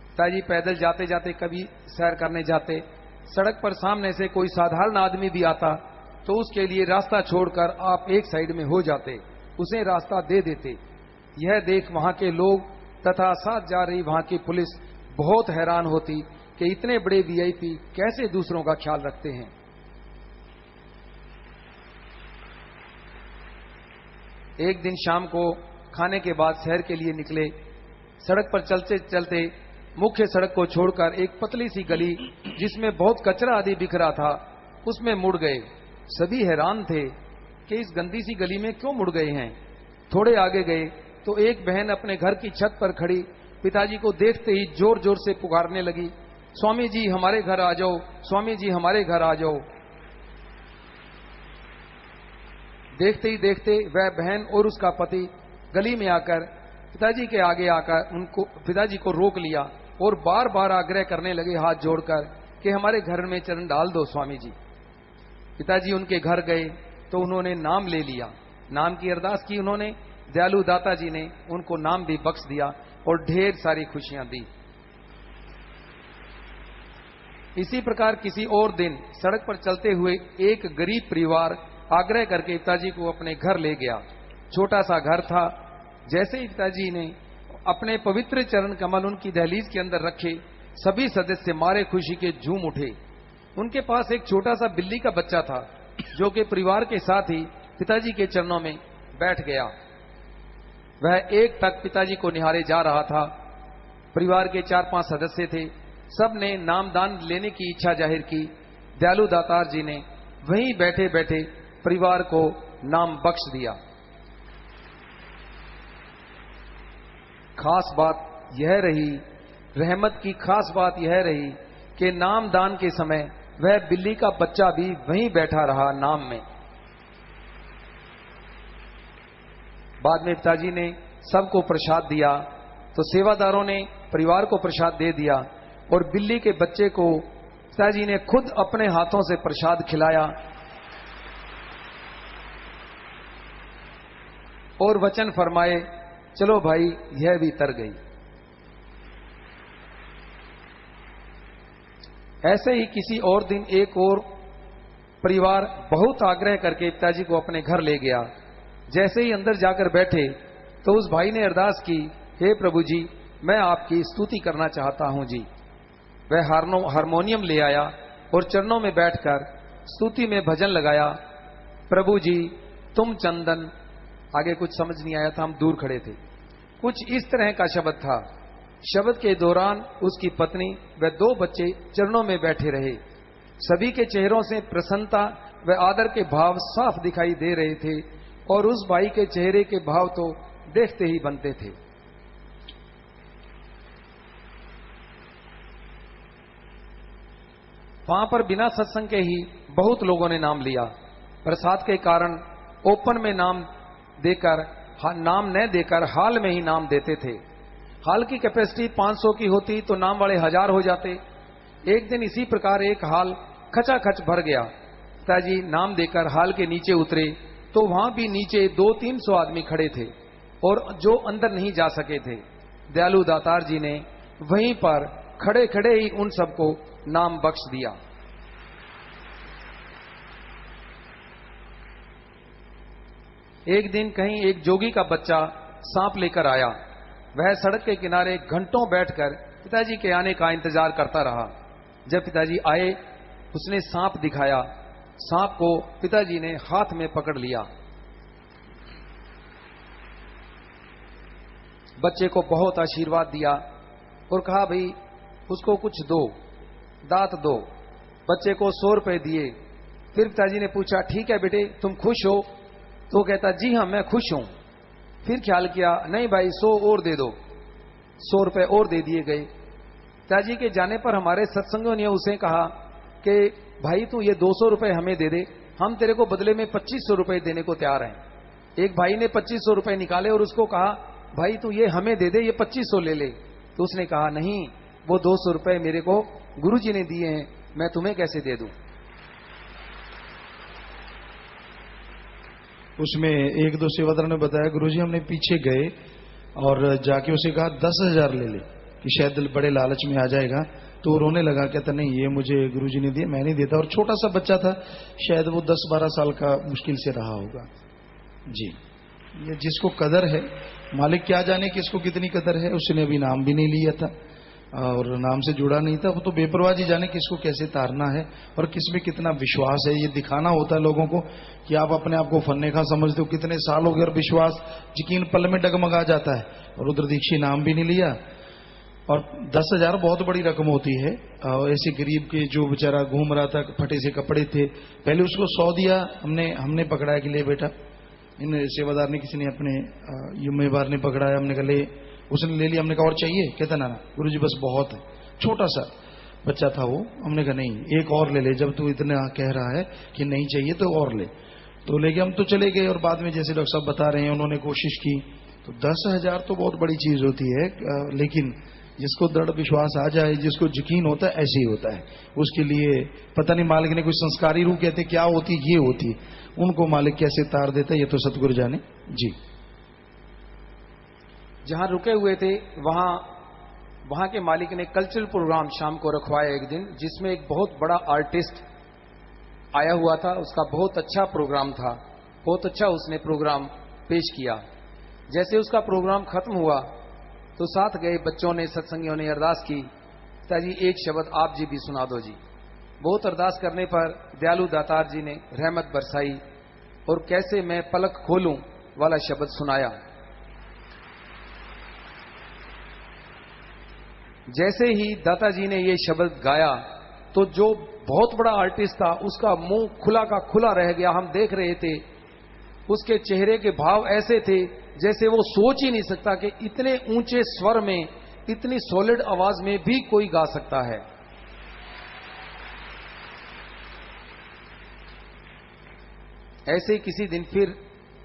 पिताजी पैदल जाते जाते कभी सैर करने जाते, सड़क पर सामने से कोई साधारण आदमी भी आता तो उसके लिए रास्ता छोड़कर आप एक साइड में हो जाते, उसे रास्ता दे देते। यह देख वहां के लोग तथा साथ जा रही वहां की पुलिस बहुत हैरान होती कि इतने बड़े वीआईपी कैसे दूसरों का ख्याल रखते हैं। एक दिन शाम को खाने के बाद सैर के लिए निकले। सड़क पर चलते चलते मुख्य सड़क को छोड़कर एक पतली सी गली जिसमें बहुत कचरा आदि बिखरा था उसमें मुड़ गए। सभी हैरान थे कि इस गंदी सी गली में क्यों मुड़ गए हैं। थोड़े आगे गए तो एक बहन अपने घर की छत पर खड़ी पिताजी को देखते ही जोर जोर से पुकारने लगी, स्वामी जी हमारे घर आ जाओ, स्वामी जी हमारे घर आ जाओ। देखते ही देखते वह बहन और उसका पति गली में आकर पिताजी के आगे आकर उनको पिताजी को रोक लिया और बार बार आग्रह करने लगे हाथ जोड़कर कि हमारे घर में चरण डाल दो स्वामी जी। पिताजी उनके घर गए तो उन्होंने नाम ले लिया, नाम की अरदास की उन्होंने। दयालु दाता जी ने उनको नाम भी बख्श दिया और ढेर सारी खुशियां दी। इसी प्रकार किसी और दिन सड़क पर चलते हुए एक गरीब परिवार आग्रह करके पिताजी को अपने घर ले गया। छोटा सा घर था। जैसे ही पिताजी ने अपने पवित्र चरण कमल उनकी दहलीज के अंदर रखे, सभी सदस्य मारे खुशी के झूम उठे। उनके पास एक छोटा सा बिल्ली का बच्चा था, जो कि परिवार के साथ ही पिताजी के चरणों में बैठ गया। वह एक टक पिताजी को निहारे जा रहा था। परिवार के 4-5 सदस्य थे। सब ने नामदान लेने की इच्छा जाहिर की। दयालु दातार जी ने वहीं बैठे बैठे परिवार को नाम बख्श दिया। खास बात यह रही, रहमत की खास बात यह रही कि नामदान के समय वह बिल्ली का बच्चा भी वहीं बैठा रहा नाम में। बाद में पिताजी ने सबको प्रसाद दिया तो सेवादारों ने परिवार को प्रसाद दे दिया और बिल्ली के बच्चे को पिताजी ने खुद अपने हाथों से प्रसाद खिलाया और वचन फरमाए, चलो भाई यह भी तर गई। ऐसे ही किसी और दिन एक और परिवार बहुत आग्रह करके पिताजी को अपने घर ले गया। जैसे ही अंदर जाकर बैठे तो उस भाई ने अरदास की, हे प्रभु जी, मैं आपकी स्तुति करना चाहता हूं जी। वह हारमोनियम ले आया और चरणों में बैठकर स्तुति में भजन लगाया। प्रभु जी तुम चंदन, आगे कुछ समझ नहीं आया था, हम दूर खड़े थे। कुछ इस तरह का शब्द था। शब्द के दौरान उसकी पत्नी व 2 बच्चे चरणों में बैठे रहे। सभी के चेहरों से प्रसन्नता व आदर के भाव साफ दिखाई दे रहे थे और उस भाई के चेहरे के भाव तो देखते ही बनते थे। वहां पर बिना सत्संग के ही बहुत लोगों ने नाम लिया। प्रसाद के कारण ओपन में नाम न देकर हाल में ही नाम देते थे। हाल की कैपेसिटी 500 की होती तो नाम वाले 1000 हो जाते। एक दिन इसी प्रकार एक हाल खचाखच भर गया। पिताजी नाम देकर हाल के नीचे उतरे तो वहां भी नीचे 200-300 आदमी खड़े थे और जो अंदर नहीं जा सके थे। दयालु दातार जी ने वहीं पर खड़े खड़े ही उन सबको नाम बख्श दिया। एक दिन कहीं एक जोगी का बच्चा सांप लेकर आया। वह सड़क के किनारे घंटों बैठकर पिताजी के आने का इंतजार करता रहा। जब पिताजी आए, उसने सांप दिखाया। सांप को पिताजी ने हाथ में पकड़ लिया। बच्चे को बहुत आशीर्वाद दिया और कहा, भाई उसको कुछ दो, दात दो। बच्चे को 100 रुपए दिए। फिर पिताजी ने पूछा, ठीक है बेटे तुम खुश हो? तो कहता, जी हां मैं खुश हूं। फिर ख्याल किया, नहीं भाई 100 और दे दो। 100 रुपए और दे दिए गए। पिताजी के जाने पर हमारे सत्संगियों ने उसे कहा कि भाई तू ये 200 रुपए हमें दे दे, हम तेरे को बदले में 2500 रुपए देने को तैयार हैं। एक भाई ने 2500 रुपए निकाले और उसको कहा, भाई तू ये हमें दे दे, ये 2500 ले ले। तो उसने कहा, नहीं वो 200 रुपए मेरे को गुरुजी ने दिए हैं, मैं तुम्हें कैसे दे दूं। उसमें 1-2 सेवादार ने बताया, गुरुजी हमने पीछे गए और जाके उसे कहा 10,000 ले ले कि शायद बड़े लालच में आ जाएगा। तो वो रोने लगा, कहता नहीं ये मुझे गुरुजी ने दिए, मैं नहीं देता। और छोटा सा बच्चा था, शायद वो 10-12 साल का मुश्किल से रहा होगा। जी, ये जिसको कदर है, मालिक क्या जाने किसको कितनी कदर है। उसने अभी नाम भी नहीं लिया था और नाम से जुड़ा नहीं था, वो तो बेपरवाह जी जाने किसको कैसे तारना है और किसमें कितना विश्वास है। ये दिखाना होता है लोगों को कि आप अपने आप को फन्ने खा समझते हो। कितने साल हो गए और विश्वास यकीन पल में डगमगा जाता है। और उधर दीक्षी नाम भी नहीं लिया। और 10,000 बहुत बड़ी रकम होती है। और ऐसे गरीब के जो बेचारा घूम रहा था, फटे से कपड़े थे, पहले उसको 100 दिया। हमने पकड़ाया कि ले बेटा, इन सेवादार ने किसी ने अपने युम्मेवार ने पकड़ाया। हमने कहा ले, उसने ले लिया। हमने कहा और चाहिए? कहता ना गुरुजी बस बहुत है। छोटा सा बच्चा था वो। हमने कहा नहीं एक और ले ले, जब तू इतना कह रहा है कि नहीं चाहिए तो और ले। तो ले गए। हम तो चले गए और बाद में जैसे डॉक्टर साहब बता रहे हैं उन्होंने कोशिश की। तो 10,000 तो बहुत बड़ी चीज होती है, लेकिन जिसको दृढ़ विश्वास आ जाए, जिसको यकीन होता है, ऐसे ही होता है। उसके लिए पता नहीं मालिक ने कुछ संस्कारी रूह कहते क्या होती, ये होती, उनको मालिक कैसे तार देता है ये तो सतगुरु जाने। जी, जहां रुके हुए थे वहां के मालिक ने कल्चरल प्रोग्राम शाम को रखवाया एक दिन, जिसमें एक बहुत बड़ा आर्टिस्ट आया हुआ था, उसका बहुत अच्छा प्रोग्राम था, बहुत अच्छा उसने प्रोग्राम पेश किया। जैसे उसका प्रोग्राम खत्म हुआ तो साथ गए बच्चों ने, सत्संगियों ने अरदास की, पिताजी एक शब्द आप जी भी सुना दो जी। बहुत अरदास करने पर दयालु दातार जी ने रहमत बरसाई और कैसे मैं पलक खोलूं वाला शब्द सुनाया। जैसे ही दाता जी ने ये शब्द गाया तो जो बहुत बड़ा आर्टिस्ट था उसका मुंह खुला का खुला रह गया। हम देख रहे थे, उसके चेहरे के भाव ऐसे थे जैसे वो सोच ही नहीं सकता कि इतने ऊंचे स्वर में, इतनी सॉलिड आवाज में भी कोई गा सकता है। ऐसे ही किसी दिन फिर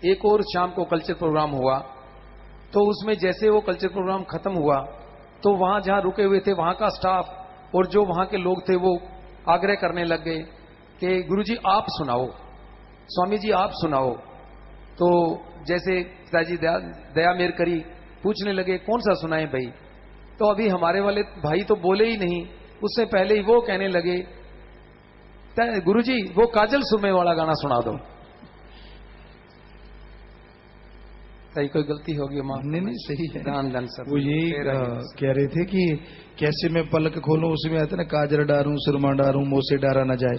एक और शाम को कल्चर प्रोग्राम हुआ, तो उसमें जैसे वो कल्चर प्रोग्राम खत्म हुआ तो वहां जहां रुके हुए थे वहां का स्टाफ और जो वहां के लोग थे वो आग्रह करने लग गए कि गुरुजी आप सुनाओ, स्वामी जी आप सुनाओ। तो जैसे पिताजी दया मेर करी, पूछने लगे कौन सा सुनाएं भाई। तो अभी हमारे वाले भाई तो बोले ही नहीं, उससे पहले ही वो कहने लगे गुरुजी वो काजल सुरमे वाला गाना सुना दो। सही कोई गलती होगी मां? नहीं सही है। दान सब वो यही कह रहे थे कि कैसे मैं पलक खोलूं, उसमें आता ना काजर डारूं सुरमा डारूं मोसे डारा न जाए।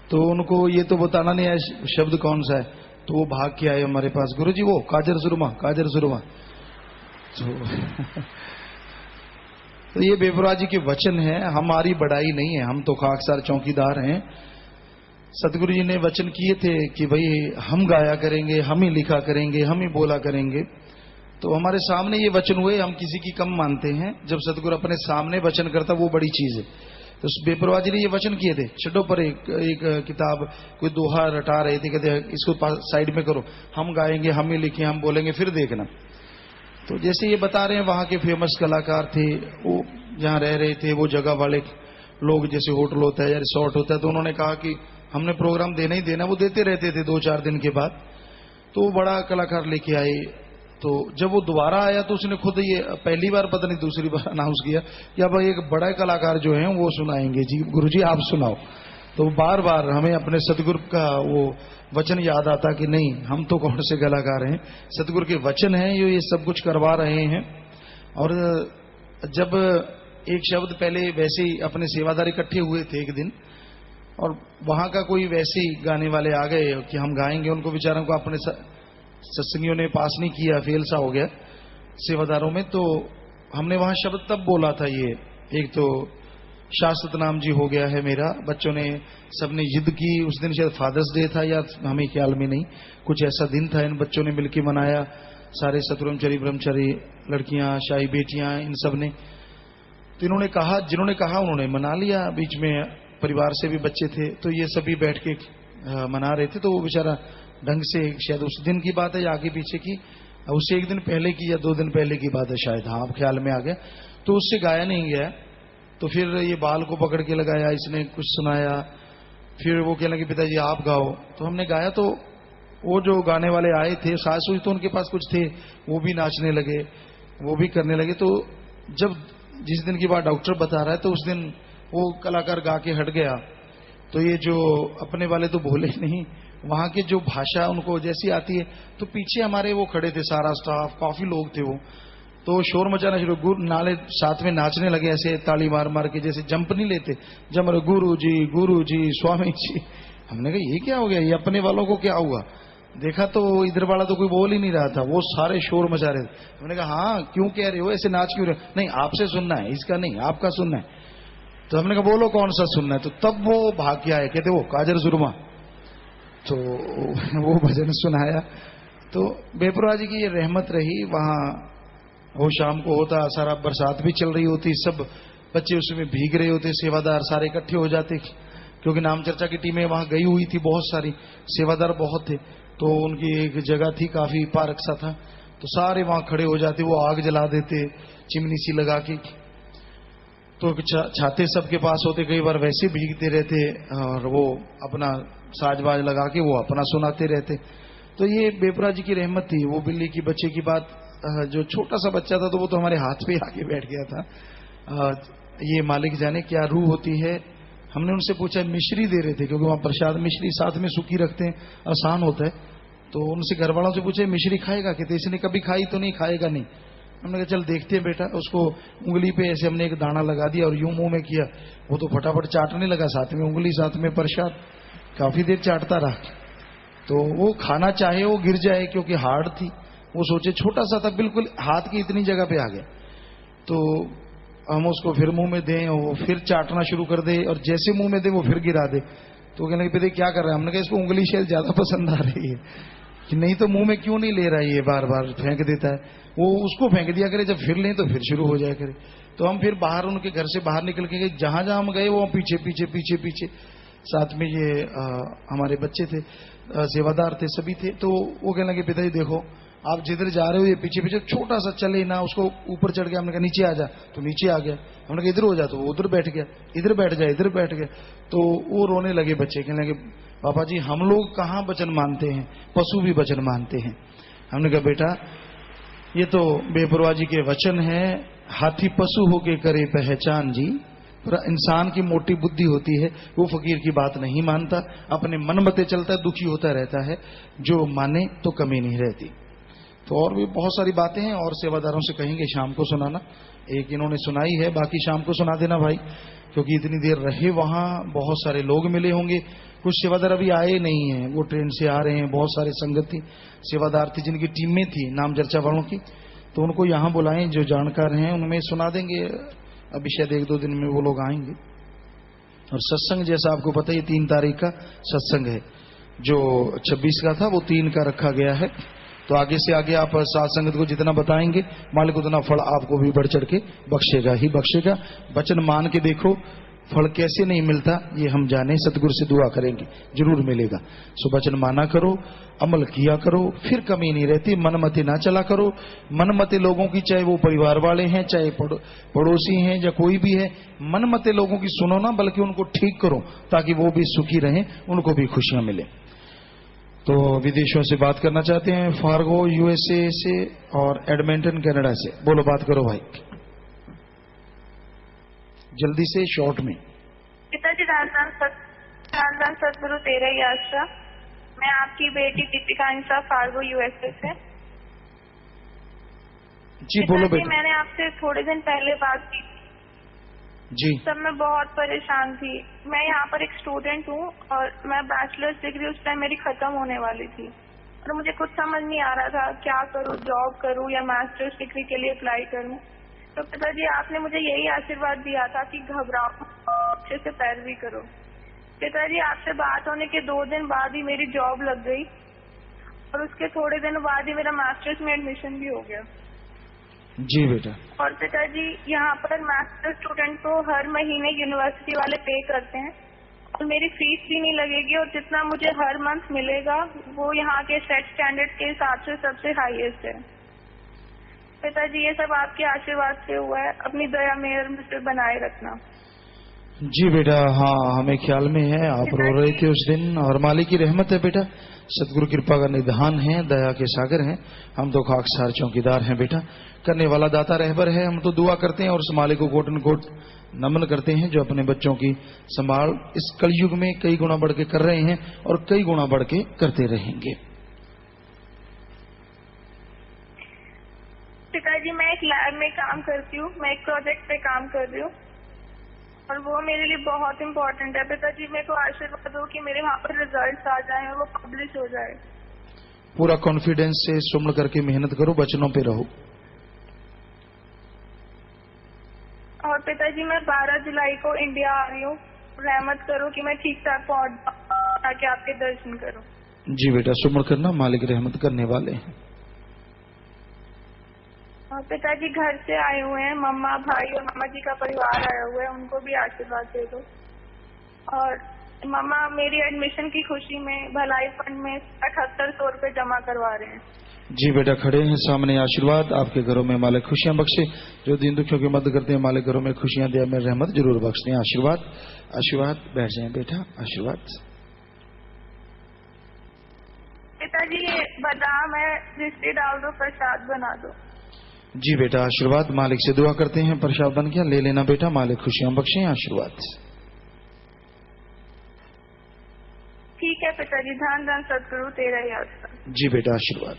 तो उनको ये तो बताना नहीं है शब्द कौन सा है, तो वो भाग के आए हमारे पास, गुरुजी वो काजर सुरमा तो ये बेपरवाह जी के वचन है, हमारी बड़ाई नहीं है, हम तो खाकसार चौकीदार हैं। सतगुरु जी ने वचन किए थे कि भाई हम गाया करेंगे, हम ही लिखा करेंगे, हम ही बोला करेंगे। तो हमारे सामने ये वचन हुए, हम किसी की कम मानते हैं। जब सतगुरु अपने सामने वचन करता वो बड़ी चीज है। तो बेपरवाह जी ने ये वचन किए थे। छड्डो पर एक किताब कोई दोहा रटा रहे थे, कहते इसको साइड में करो, हम गाएंगे, हम ही लिखे, हम बोलेंगे, फिर देखना। तो जैसे ये बता रहे हैं वहां के फेमस कलाकार थे, वो जहां रह रहे थे, वो जगह वाले लोग, जैसे होटल होता है या रिसोर्ट होता है, तो उन्होंने कहा कि हमने प्रोग्राम देना ही देना। वो देते रहते थे 2-4 दिन के बाद। तो वो बड़ा कलाकार लेके आए। तो जब वो दोबारा आया तो उसने खुद ये पहली बार पता नहीं दूसरी बार अनाउंस किया कि अब एक बड़ा कलाकार जो है वो सुनाएंगे जी, गुरुजी आप सुनाओ। तो बार बार हमें अपने सतगुरु का वो वचन याद आता कि नहीं, हम तो कौन से कलाकार हैं, सतगुरु के वचन हैं ये सब कुछ करवा रहे हैं। और जब एक शब्द पहले वैसे ही अपने सेवादार इकट्ठे हुए थे एक दिन, और वहां का कोई वैसे ही गाने वाले आ गए कि हम गाएंगे, उनको बेचारों को अपने सत्संगियों ने पास नहीं किया, फेल सा हो गया सेवादारों में। तो हमने वहां शब्द तब बोला था, ये एक तो शाश्वत नाम जी हो गया है मेरा। बच्चों ने सबने जिद की, उस दिन शायद फादर्स डे था या हमें ख्याल में नहीं, कुछ ऐसा दिन था, इन बच्चों ने मिलकर मनाया, सारे सतब्रह्मचारी ब्रह्मचारी लड़कियां, शाही बेटियां, इन सब ने। तो इन्होंने कहा, जिन्होंने कहा उन्होंने मना लिया, बीच में परिवार से भी बच्चे थे, तो ये सभी बैठ के मना रहे थे। तो वो बेचारा ढंग से, शायद उस दिन की बात है या आगे पीछे की, उससे एक दिन पहले की या 2 दिन पहले की बात है शायद, हाँ ख्याल में आ गया। तो उससे गाया नहीं गया। तो फिर ये बाल को पकड़ के लगाया, इसने कुछ सुनाया, फिर वो कहने लगे पिताजी आप गाओ। तो हमने गाया। तो वो जो गाने वाले आए थे, सास हुई तो उनके पास कुछ थे, वो भी नाचने लगे, वो भी करने लगे। तो जब जिस दिन की बात डॉक्टर बता रहा है, तो उस दिन वो कलाकार गा के हट गया। तो ये जो अपने वाले तो बोले नहीं, वहां के जो भाषा उनको जैसी आती है, तो पीछे हमारे वो खड़े थे, सारा स्टाफ, काफी लोग थे वो, तो शोर मचाना शुरू, नाले साथ में नाचने लगे, ऐसे ताली मार मार के, जैसे जंप नहीं लेते, जम रहे गुरु जी स्वामी जी। हमने कहा ये क्या हो गया, ये अपने वालों को क्या हुआ। देखा तो इधर वाला तो कोई बोल ही नहीं रहा था, वो सारे शोर मचा रहे थे। हमने कहा हाँ क्यों कह रहे हो, ऐसे नाच क्यों रहे हो? नहीं आपसे सुनना है, इसका नहीं आपका सुनना है। तो हमने कहा बोलो कौन सा सुनना है। तो तब वो भाग के आए, कहते वो काजर सुरमा। तो वो भजन सुनाया। तो बेपरवाह जी की ये रहमत रही। वहां वो शाम को होता, सारा बरसात भी चल रही होती, सब बच्चे उसमें भीग रहे होते, सेवादार सारे इकट्ठे हो जाते, क्योंकि नाम चर्चा की टीमें वहां गई हुई थी बहुत सारी, सेवादार बहुत थे। तो उनकी एक जगह थी, काफी पार्क सा था, तो सारे वहां खड़े हो जाते, वो आग जला देते चिमनी सी लगा के। तो छाते सबके पास होते, कई बार वैसे भीगते रहते, और वो अपना साजबाज लगा के वो अपना सुनाते रहते। तो ये बेपरवाह जी की रहमत थी। वो बिल्ली की बच्चे की बात, जो छोटा सा बच्चा था, तो वो तो हमारे हाथ पे आके बैठ गया था। ये मालिक जाने क्या रूह होती है हमने उनसे पूछा, मिश्री दे रहे थे क्योंकि वहां प्रसाद मिश्री साथ में सूखी रखते हैं, आसान होता है। तो उनसे घर वालों से पूछे, मिश्री खाएगा? कहते इसने कभी खाई तो नहीं, खाएगा नहीं। हमने कहा चल देखते हैं बेटा। उसको उंगली पे ऐसे हमने एक दाना लगा दिया और यूं मुंह में किया, वो तो फटाफट चाटने लगा, साथ में उंगली साथ में प्रसाद, काफी देर चाटता रहा। तो वो खाना चाहे वो गिर जाए क्योंकि हार्ड थी, वो सोचे छोटा सा था, बिल्कुल हाथ की इतनी जगह पे आ गया। तो हम उसको फिर मुंह में दें, वो फिर चाटना शुरू कर दे, और जैसे मुंह में दे वो फिर गिरा दे। तो कहने लगे क्या कर रहा है? हमने कहा इसको उंगली शायद ज्यादा पसंद आ रही है कि नहीं तो मुंह में क्यों नहीं ले रहा है, ये बार बार फेंक देता है। वो उसको फेंक दिया करे, जब फिर लें तो फिर शुरू हो जाया करे। तो हम फिर बाहर उनके घर से बाहर निकल के गए, जहां जहां हम गए वो पीछे पीछे पीछे पीछे, साथ में ये हमारे बच्चे थे, सेवादार थे, सभी थे। तो वो कहने लगे पिताजी देखो आप जिधर जा रहे हो ये पीछे पीछे, छोटा सा चले ना, उसको ऊपर चढ़ गया। हमने कहा नीचे आ जा, तो नीचे आ गया। हमने कहा इधर हो जा, तो वो उधर बैठ गया, इधर बैठ जाए, इधर बैठ गया। तो वो रोने लगे बच्चे, कहने लगे पापा जी हम लोग कहाँ वचन मानते हैं, पशु भी वचन मानते हैं। हमने कहा बेटा ये तो बेपरवाह जी के वचन है, हाथी पशु होके करे पहचान जी। पूरा इंसान की मोटी बुद्धि होती है, वो फकीर की बात नहीं मानता, अपने मन मते चलता है, दुखी होता रहता है, जो माने तो कमी नहीं रहती। तो और भी बहुत सारी बातें हैं, और सेवादारों से कहेंगे शाम को सुनाना। एक इन्होंने सुनाई है, बाकी शाम को सुना देना भाई, क्योंकि इतनी देर रहे वहां, बहुत सारे लोग मिले होंगे। कुछ सेवादार अभी आए नहीं हैं, वो ट्रेन से आ रहे हैं। बहुत सारे संगत थी, सेवादार थी जिनकी टीमें थी नाम चर्चा वालों की, तो उनको यहाँ बुलाएं, जो जानकार हैं उनमें सुना देंगे। अभी शायद 1-2 दिन में वो लोग आएंगे। और सत्संग जैसा आपको पता है 3 तारीख का सत्संग है, जो 26 का था वो 3 का रखा गया है। तो आगे से आगे आप साथ संगत को जितना बताएंगे मालिक उतना फल आपको भी बढ़ चढ़ के बख्शेगा ही बख्शेगा। वचन मान के देखो, फल कैसे नहीं मिलता ये हम जाने, सतगुरु से दुआ करेंगे जरूर मिलेगा। सो वचन माना करो, अमल किया करो, फिर कमी नहीं रहती। मनमति ना चला करो। मनमते लोगों की, चाहे वो परिवार वाले हैं, चाहे पड़ोसी हैं, या कोई भी है, मनमते लोगों की सुनो ना, बल्कि उनको ठीक करो ताकि वो भी सुखी रहें, उनको भी खुशियां मिले। तो विदेशों से बात करना चाहते हैं, फार्गो यूएसए से और एडमिंटन कनाडा से। बोलो बात करो भाई, जल्दी से शॉर्ट में। पिताजी राजदान सतगुरु तेरा ही आशा। मैं आपकी बेटी दीपिका इंसा, फार्गो यूएसए से। जी बोलो बेटा। मैंने आपसे थोड़े दिन पहले बात की जी। तब मैं बहुत परेशान थी। मैं यहाँ पर एक स्टूडेंट हूँ और मैं बैचलर्स डिग्री उस टाइम मेरी खत्म होने वाली थी, और मुझे कुछ समझ नहीं आ रहा था क्या करूँ, जॉब करूँ या मास्टर्स डिग्री के लिए अप्लाई करूँ। तो पिताजी आपने मुझे यही आशीर्वाद दिया था कि घबराओ, अच्छे से पैरवी करो। पिताजी आपसे बात होने के 2 दिन बाद ही मेरी जॉब लग गई, और उसके थोड़े दिन बाद ही मेरा मास्टर्स में एडमिशन भी हो गया। जी बेटा। और पिताजी यहाँ पर मास्टर स्टूडेंट को हर महीने यूनिवर्सिटी वाले पे करते हैं, और मेरी फीस भी नहीं लगेगी, और जितना मुझे हर मंथ मिलेगा वो यहाँ के सेट स्टैंडर्ड के हिसाब से सबसे हाईएस्ट है। पिताजी ये सब आपके आशीर्वाद से हुआ है, अपनी दया मेहर मुझे बनाए रखना। जी बेटा, हाँ हमें ख्याल में है, आप रो रहे थे उस दिन, और मालिक की रहमत है बेटा, सतगुरु कृपा का निधान है, दया के सागर हैं। हम तो खाकसार चौकीदार हैं बेटा, करने वाला दाता रहबर है। हम तो दुआ करते हैं और उस मालिक को कोट कोट नमन करते हैं जो अपने बच्चों की संभाल इस कलयुग में कई गुना बढ़ के कर रहे हैं और कई गुना बढ़ के करते रहेंगे। पिताजी मैं एक लैब में काम करती हूँ, मैं एक प्रोजेक्ट पे काम कर रही हूँ, और वो मेरे लिए बहुत इम्पोर्टेंट है। पिताजी मेरे को आशीर्वाद दो कि मेरे वहाँ पर रिजल्ट्स आ जाएं और वो पब्लिश हो जाए। पूरा कॉन्फिडेंस से सुमन करके मेहनत करो, वचनों पे रहो। और पिताजी मैं 12 जुलाई को इंडिया आ रही हूँ, रहमत करो कि मैं ठीक ठाक पहुँच ताकि आपके दर्शन करूँ। जी बेटा, सुमन करना, मालिक रहमत करने वाले हैं। और पिताजी घर से आए हुए हैं, मम्मा भाई और मामा जी का परिवार आया हुआ है, उनको भी आशीर्वाद दे दो। और मम्मा मेरी एडमिशन की खुशी में भलाई फंड में 7800 रुपए जमा करवा रहे हैं। जी बेटा, खड़े हैं सामने, आशीर्वाद आपके घरों में मालिक खुशियां बख्शे। जो दीन दुखियों की मदद करते हैं मालिक घरों में खुशियां दे, में रहमत जरूर बख्शते हैं। आशीर्वाद आशीर्वाद, बैठ जाएं बेटा, आशीर्वाद। पिताजी ये बादाम है, रिश्ते डाल दो, प्रसाद बना दो। जी बेटा, आशीर्वाद, मालिक से दुआ करते हैं, प्रसाद बन गया, ले लेना बेटा, मालिक खुशियां बख्शे। आशीर्वाद। ठीक है पिताजी, धन धन सतगुरु तेरा ही आसरा। जी बेटा, आशीर्वाद।